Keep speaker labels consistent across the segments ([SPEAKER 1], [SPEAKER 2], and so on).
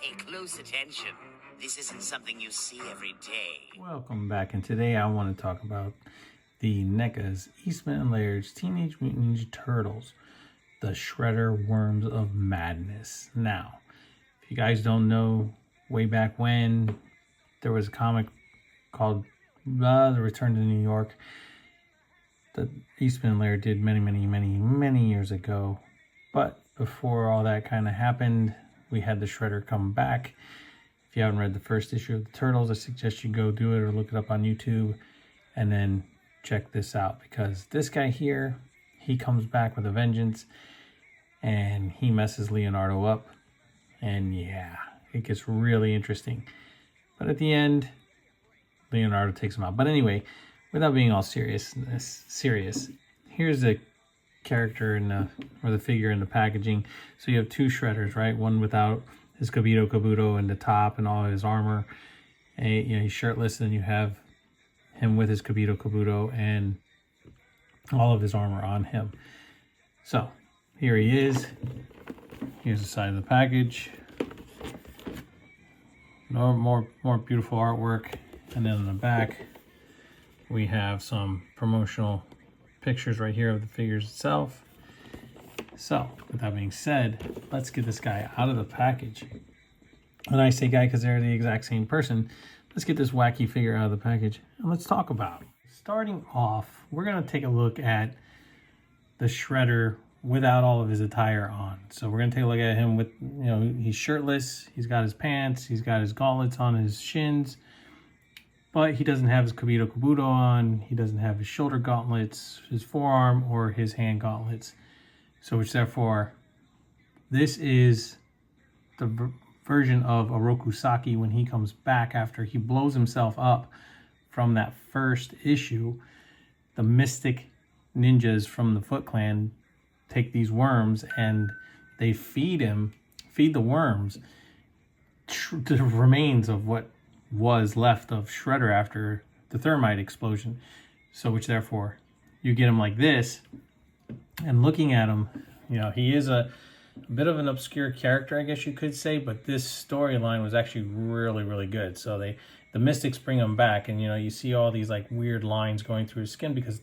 [SPEAKER 1] Pay close attention. This isn't something you see every day.
[SPEAKER 2] Welcome back, and today I want to talk about the NECA's Eastman and Laird's Teenage Mutant Ninja Turtles, the Shredder Worms of Madness. Now, if you guys don't know, way back when, there was a comic called The Return to New York that Eastman and Laird did many years ago. But before all that kind of happened, we had the Shredder come back. If you haven't read the first issue of the Turtles, I suggest you go do it or look it up on YouTube and then check this out, because this guy here, he comes back with a vengeance and he messes Leonardo up, and yeah, it gets really interesting. But at the end, Leonardo takes him out. But anyway, without being all serious, here's the character or the figure in the packaging. So you have two Shredders, right? One without his Kabuto and the top and all his armor, and he's shirtless. And then you have him with his Kabuto and all of his armor on him. So here he is. Here's the side of the package. More beautiful artwork, and then on the back we have some promotional pictures right here of the figures itself. So with that being said, let's get this guy out of the package. And I say guy because they're the exact same person. Let's get this wacky figure out of the package and let's talk about it. Starting off, we're going to take a look at the Shredder without all of his attire on. So we're going to take a look at him with, he's shirtless, he's got his pants, he's got his gauntlets on his shins, but he doesn't have his Kabuto on, he doesn't have his shoulder gauntlets, his forearm, or his hand gauntlets. So which therefore, this is the version of Oroku Saki when he comes back after he blows himself up from that first issue. The mystic ninjas from the Foot Clan take these worms and they feed the worms the remains of what was left of Shredder after the thermite explosion. So which therefore, you get him like this, and looking at him, he is a bit of an obscure character, I guess you could say, but this storyline was actually really good. So the Mystics bring him back, and you see all these like weird lines going through his skin because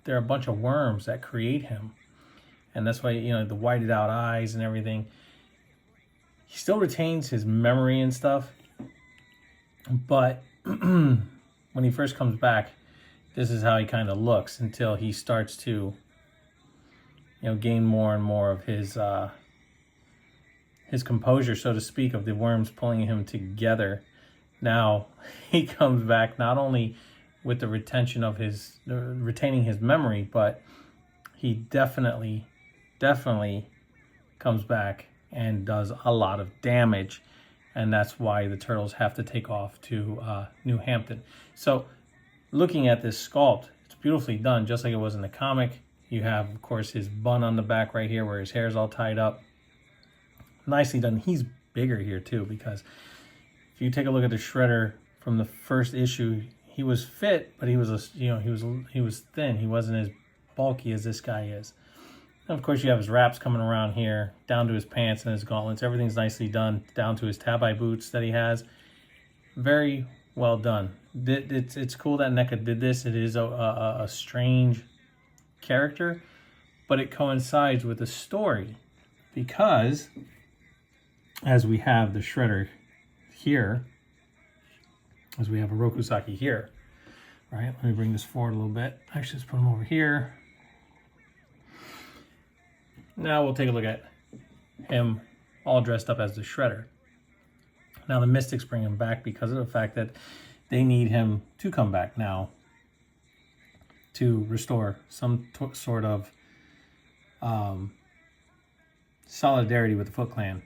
[SPEAKER 2] there are a bunch of worms that create him. And that's why, the whited out eyes and everything. He still retains his memory and stuff. But when he first comes back, this is how he kind of looks until he starts to, gain more and more of his composure, so to speak, of the worms pulling him together. Now, he comes back not only with the retaining his memory, but he definitely comes back and does a lot of damage, and that's why the Turtles have to take off to New Hampton. So looking at this sculpt, it's beautifully done, just like it was in the comic. You have, of course, his bun on the back right here where his hair's all tied up. Nicely done. He's bigger here too, because if you take a look at the Shredder from the first issue, he was fit, but he was he was thin. He wasn't as bulky as this guy is. And of course, you have his wraps coming around here, down to his pants and his gauntlets. Everything's nicely done, down to his tabi boots that he has. Very well done. It's cool that NECA did this. It is a strange character, but it coincides with the story, because as we have the Shredder here, as we have Oroku Saki here, right? Let me bring this forward a little bit. Actually, let's put him over here. Now we'll take a look at him all dressed up as the Shredder. Now the Mystics bring him back because of the fact that they need him to come back now to restore some sort of solidarity with the Foot Clan,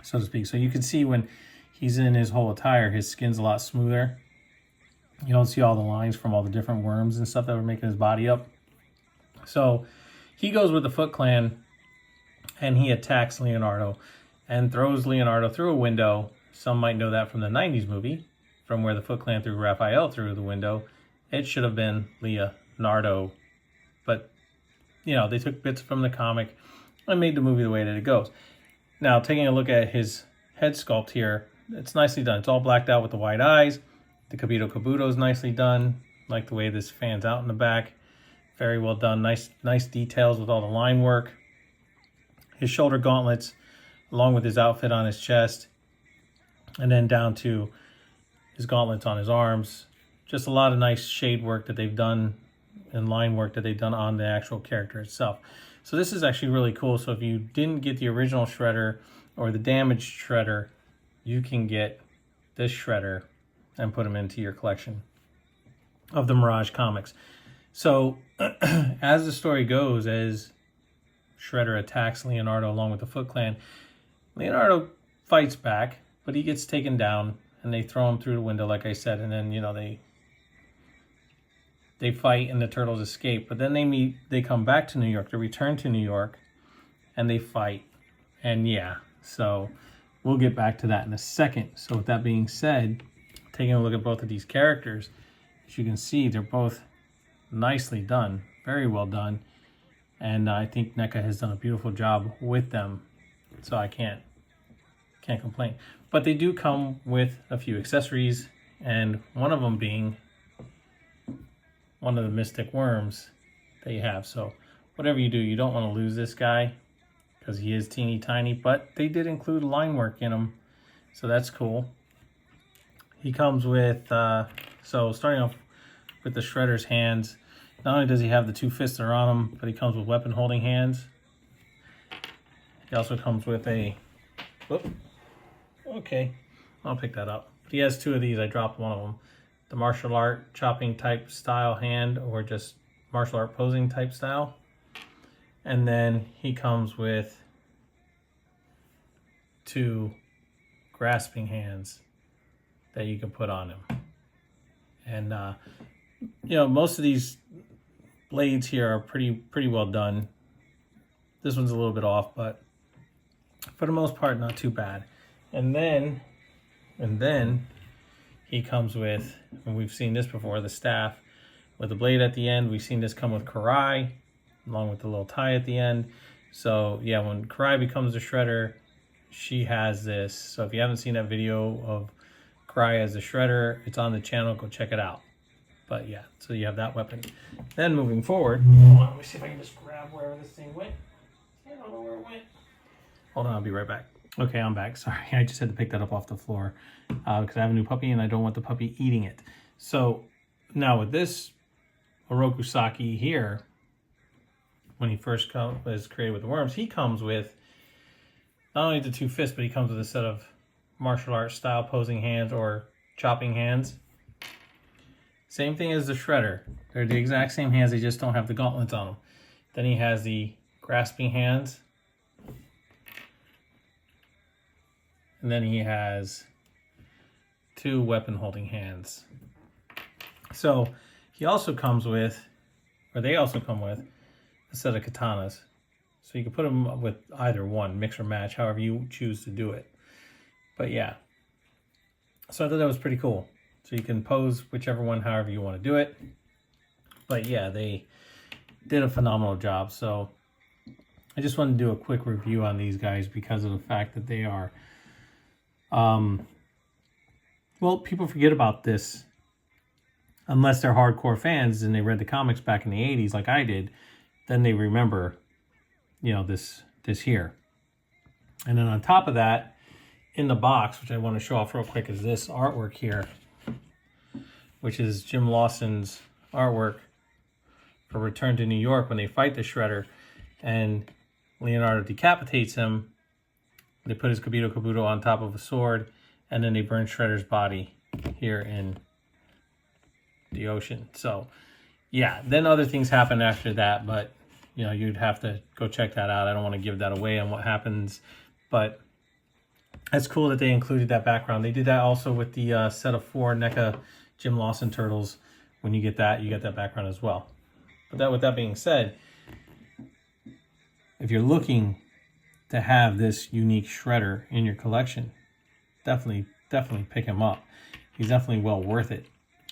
[SPEAKER 2] so to speak. So you can see when he's in his whole attire, his skin's a lot smoother. You don't see all the lines from all the different worms and stuff that were making his body up. So he goes with the Foot Clan and he attacks Leonardo and throws Leonardo through a window. Some might know that from the 90s movie, from where the Foot Clan threw Raphael through the window. It should have been Leonardo, but they took bits from the comic and made the movie the way that it goes. Now, taking a look at his head sculpt here, it's nicely done. It's all blacked out with the white eyes. The Kabito Kabuto is nicely done. Like the way this fans out in the back. Very well done. Nice details with all the line work. His shoulder gauntlets, along with his outfit on his chest, and then down to his gauntlets on his arms. Just a lot of nice shade work that they've done and line work that they've done on the actual character itself. So this is actually really cool. So if you didn't get the original Shredder or the damaged Shredder, you can get this Shredder and put him into your collection of the Mirage comics. So as the story goes, as Shredder attacks Leonardo along with the Foot Clan, Leonardo fights back, but he gets taken down and they throw him through the window, like I said, and then, you know, they fight and the turtles escape. But then they come back to New York, they return to New York, and they fight. And yeah, so we'll get back to that in a second. So with that being said, taking a look at both of these characters, as you can see, they're both nicely done, very well done. And I think NECA has done a beautiful job with them. So I can't complain. But they do come with a few accessories, and one of them being one of the Mystic Worms that you have. So whatever you do, you don't want to lose this guy because he is teeny tiny, but they did include line work in him, so that's cool. He comes with, so starting off with the Shredder's hands, not only does he have the two fists that are on him, but he comes with weapon holding hands. He also comes with a, whoop, okay, I'll pick that up. But he has two of these, I dropped one of them. The martial art chopping type style hand, or just martial art posing type style. And then he comes with two grasping hands that you can put on him. And you know, most of these blades here are pretty well done. This one's a little bit off, but for the most part, not too bad. And then he comes with, and we've seen this before, the staff with the blade at the end. We've seen this come with Karai, along with the little tie at the end. So yeah, when Karai becomes the Shredder, she has this. So if you haven't seen that video of Karai as the Shredder, it's on the channel, go check it out. But yeah, so you have that weapon. Then moving forward, hold on, let me see if I can just grab wherever this thing went. I don't know where it went. Hold on, I'll be right back. Okay, I'm back. Sorry, I just had to pick that up off the floor because I have a new puppy and I don't want the puppy eating it. So now with this Oroku Saki here, when he first was created with the worms, he comes with not only the two fists, but he comes with a set of martial arts style posing hands or chopping hands. Same thing as the Shredder. They're the exact same hands, they just don't have the gauntlets on them. Then he has the grasping hands. And then he has two weapon holding hands. So he also comes with, or they also come with, a set of katanas. So you can put them with either one, mix or match, however you choose to do it. But yeah, so I thought that was pretty cool. So you can pose whichever one, however you want to do it. But yeah, they did a phenomenal job. So I just wanted to do a quick review on these guys because of the fact that they are, well, people forget about this unless they're hardcore fans and they read the comics back in the 80s like I did. Then they remember, you know, this here. And then on top of that, in the box, which I want to show off real quick, is this artwork here, which is Jim Lawson's artwork for Return to New York when they fight the Shredder and Leonardo decapitates him. They put his Kabito Kabuto on top of a sword, and then they burn Shredder's body here in the ocean. So yeah, then other things happen after that, but you know, you'd have to go check that out. I don't want to give that away on what happens, but it's cool that they included that background. They did that also with the set of 4 NECA Jim Lawson Turtles. When you get that, you get that background as well. But with that being said, if you're looking to have this unique Shredder in your collection, definitely pick him up. He's definitely well worth it.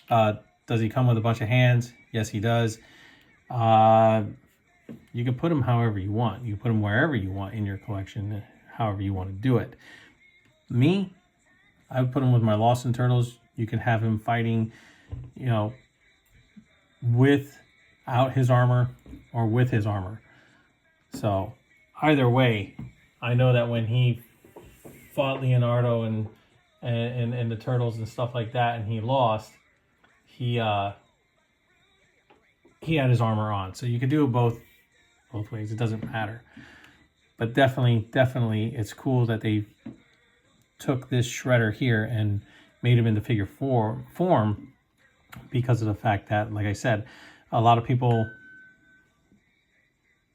[SPEAKER 2] Does he come with a bunch of hands? Yes, he does. You can put him however you want. You can put him wherever you want in your collection, however you want to do it. Me, I would put him with my Lawson Turtles. You can have him fighting, you know, without his armor or with his armor. So either way, I know that when he fought Leonardo and the Turtles and stuff like that, and he lost, he had his armor on. So you could do it both ways. It doesn't matter. But definitely, it's cool that they took this Shredder here and made him into figure form because of the fact that, like I said, a lot of people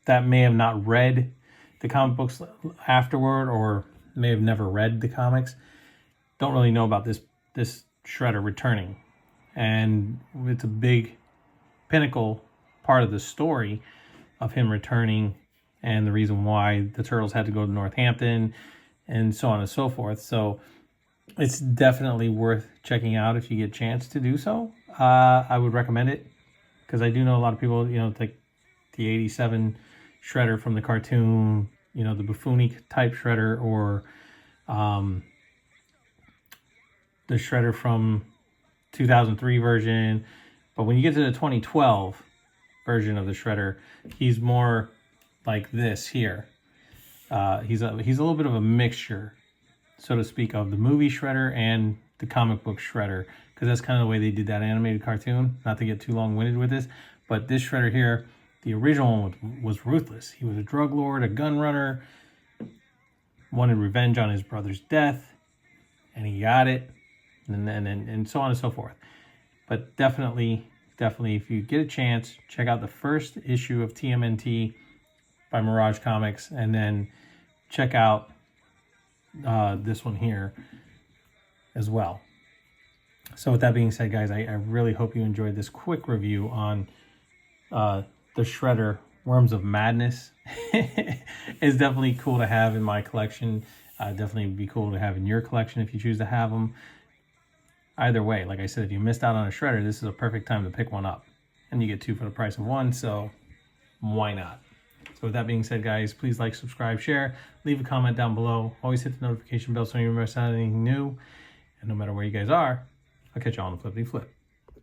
[SPEAKER 2] that may have not read the comic books afterward or may have never read the comics don't really know about this Shredder returning. And it's a big pinnacle part of the story of him returning and the reason why the Turtles had to go to Northampton and so on and so forth. So it's definitely worth checking out if you get a chance to do so. I would recommend it because I do know a lot of people, you know, like the 87 Shredder from the cartoon, you know, the buffoonic type Shredder, or the Shredder from 2003 version. But when you get to the 2012 version of the Shredder, he's more like this here. He's a little bit of a mixture, so to speak, of the movie Shredder and the comic book Shredder, because that's kind of the way they did that animated cartoon. Not to get too long-winded with this, but this Shredder here, the original one was ruthless. He was a drug lord, a gun runner, wanted revenge on his brother's death, and he got it, and so on and so forth. But definitely, if you get a chance, check out the first issue of TMNT by Mirage Comics, and then check out this one here as well. So with that being said, guys, I really hope you enjoyed this quick review on the Shredder Worms of Madness. It's definitely cool to have in my collection. Definitely be cool to have in your collection if you choose to have them. Either way, like I said, if you missed out on a Shredder, this is a perfect time to pick one up. And you get two for the price of one, so why not? So with that being said, guys, please like, subscribe, share, leave a comment down below. Always hit the notification bell so you never miss out on anything new. And no matter where you guys are, I'll catch you all on the flippity flip.